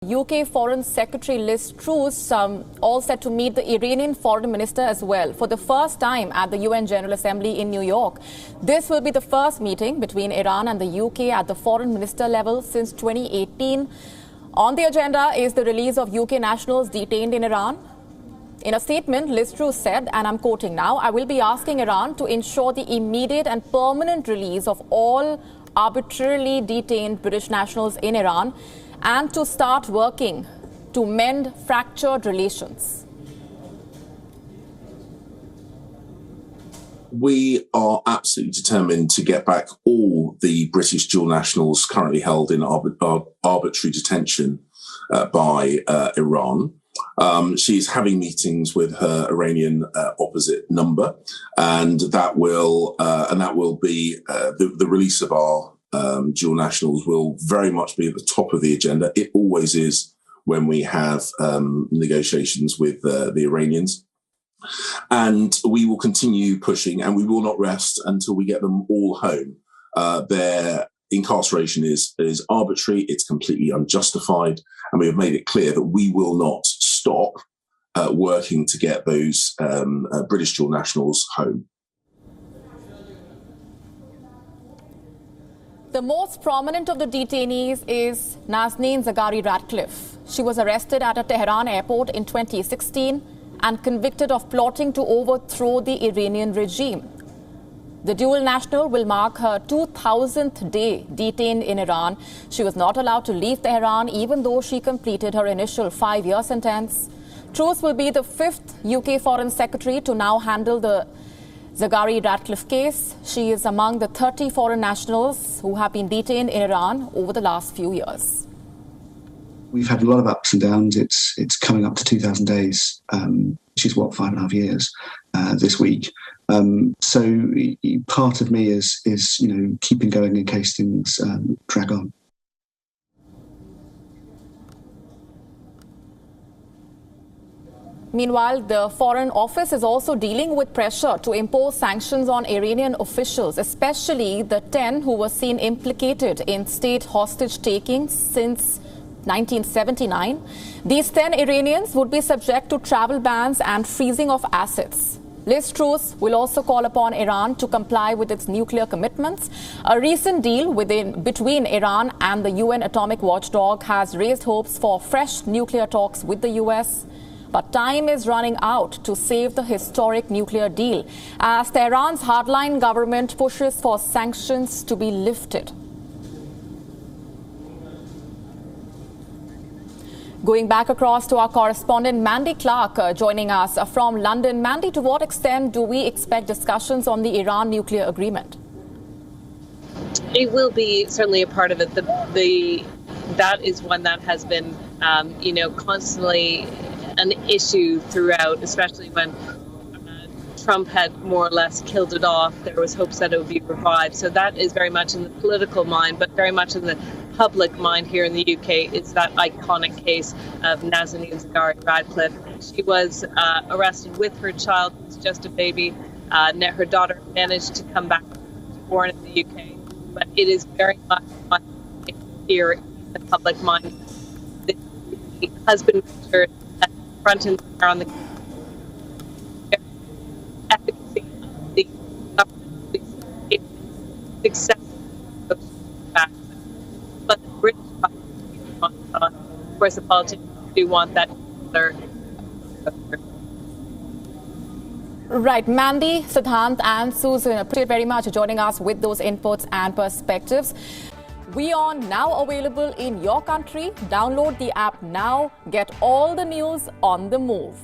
UK Foreign Secretary Liz Truss all set to meet the Iranian foreign minister as well for the first time at the UN General Assembly in New York. This will be the first meeting between Iran and the UK at the foreign minister level since 2018. On the agenda is the release of UK nationals detained in Iran. In a statement, Liz Truss said, and I'm quoting now, "I will be asking Iran to ensure the immediate and permanent release of all arbitrarily detained British nationals in Iran and to start working to mend fractured relations." We are absolutely determined to get back all the British dual nationals currently held in arbitrary detention by Iran. She's having meetings with her Iranian opposite number, and that will be the release of our dual nationals will very much be at the top of the agenda. It always is when we have negotiations with the Iranians. And we will continue pushing, and we will not rest until we get them all home. Their incarceration is arbitrary, it's completely unjustified, and we have made it clear that we will not stop working to get those British dual nationals home. The most prominent of the detainees is Nazanin Zaghari-Ratcliffe. She was arrested at a Tehran airport in 2016 and convicted of plotting to overthrow the Iranian regime. The dual national will mark her 2000th day detained in Iran. She was not allowed to leave Tehran even though she completed her initial 5-year sentence. Truss will be the 5th UK Foreign Secretary to now handle the Zaghari-Ratcliffe case. She is among the 30 foreign nationals who have been detained in Iran over the last few years. We've had a lot of ups and downs. It's coming up to 2,000 days, which is 5.5 years this week. So part of me is keeping going in case things drag on. Meanwhile, the Foreign Office is also dealing with pressure to impose sanctions on Iranian officials, especially the 10 who were seen implicated in state hostage-taking since 1979. These 10 Iranians would be subject to travel bans and freezing of assets. Liz Truss will also call upon Iran to comply with its nuclear commitments. A recent deal between Iran and the UN atomic watchdog has raised hopes for fresh nuclear talks with the US. But time is running out to save the historic nuclear deal as Tehran's hardline government pushes for sanctions to be lifted. Going back across to our correspondent Mandy Clark joining us from London. Mandy, to what extent do we expect discussions on the Iran nuclear agreement? It will be certainly a part of it. That is one that has been, constantly an issue throughout, especially when Trump had more or less killed it off. There was hopes that it would be revived. So that is very much in the political mind, but very much in the public mind here in the UK is that iconic case of Nazanin Zaghari-Ratcliffe. She was arrested with her child, who was just a baby. Her daughter managed to come back, born in the UK. But it is very much here in the public mind. The husband Richard front and center on the efficacy of the government success of facts. But the British of course, the politicians do want that. Right. Mandy, Siddhant and Susan, appreciate very much joining us with those inputs and perspectives. WION now available in your country. Download the app now. Get all the news on the move.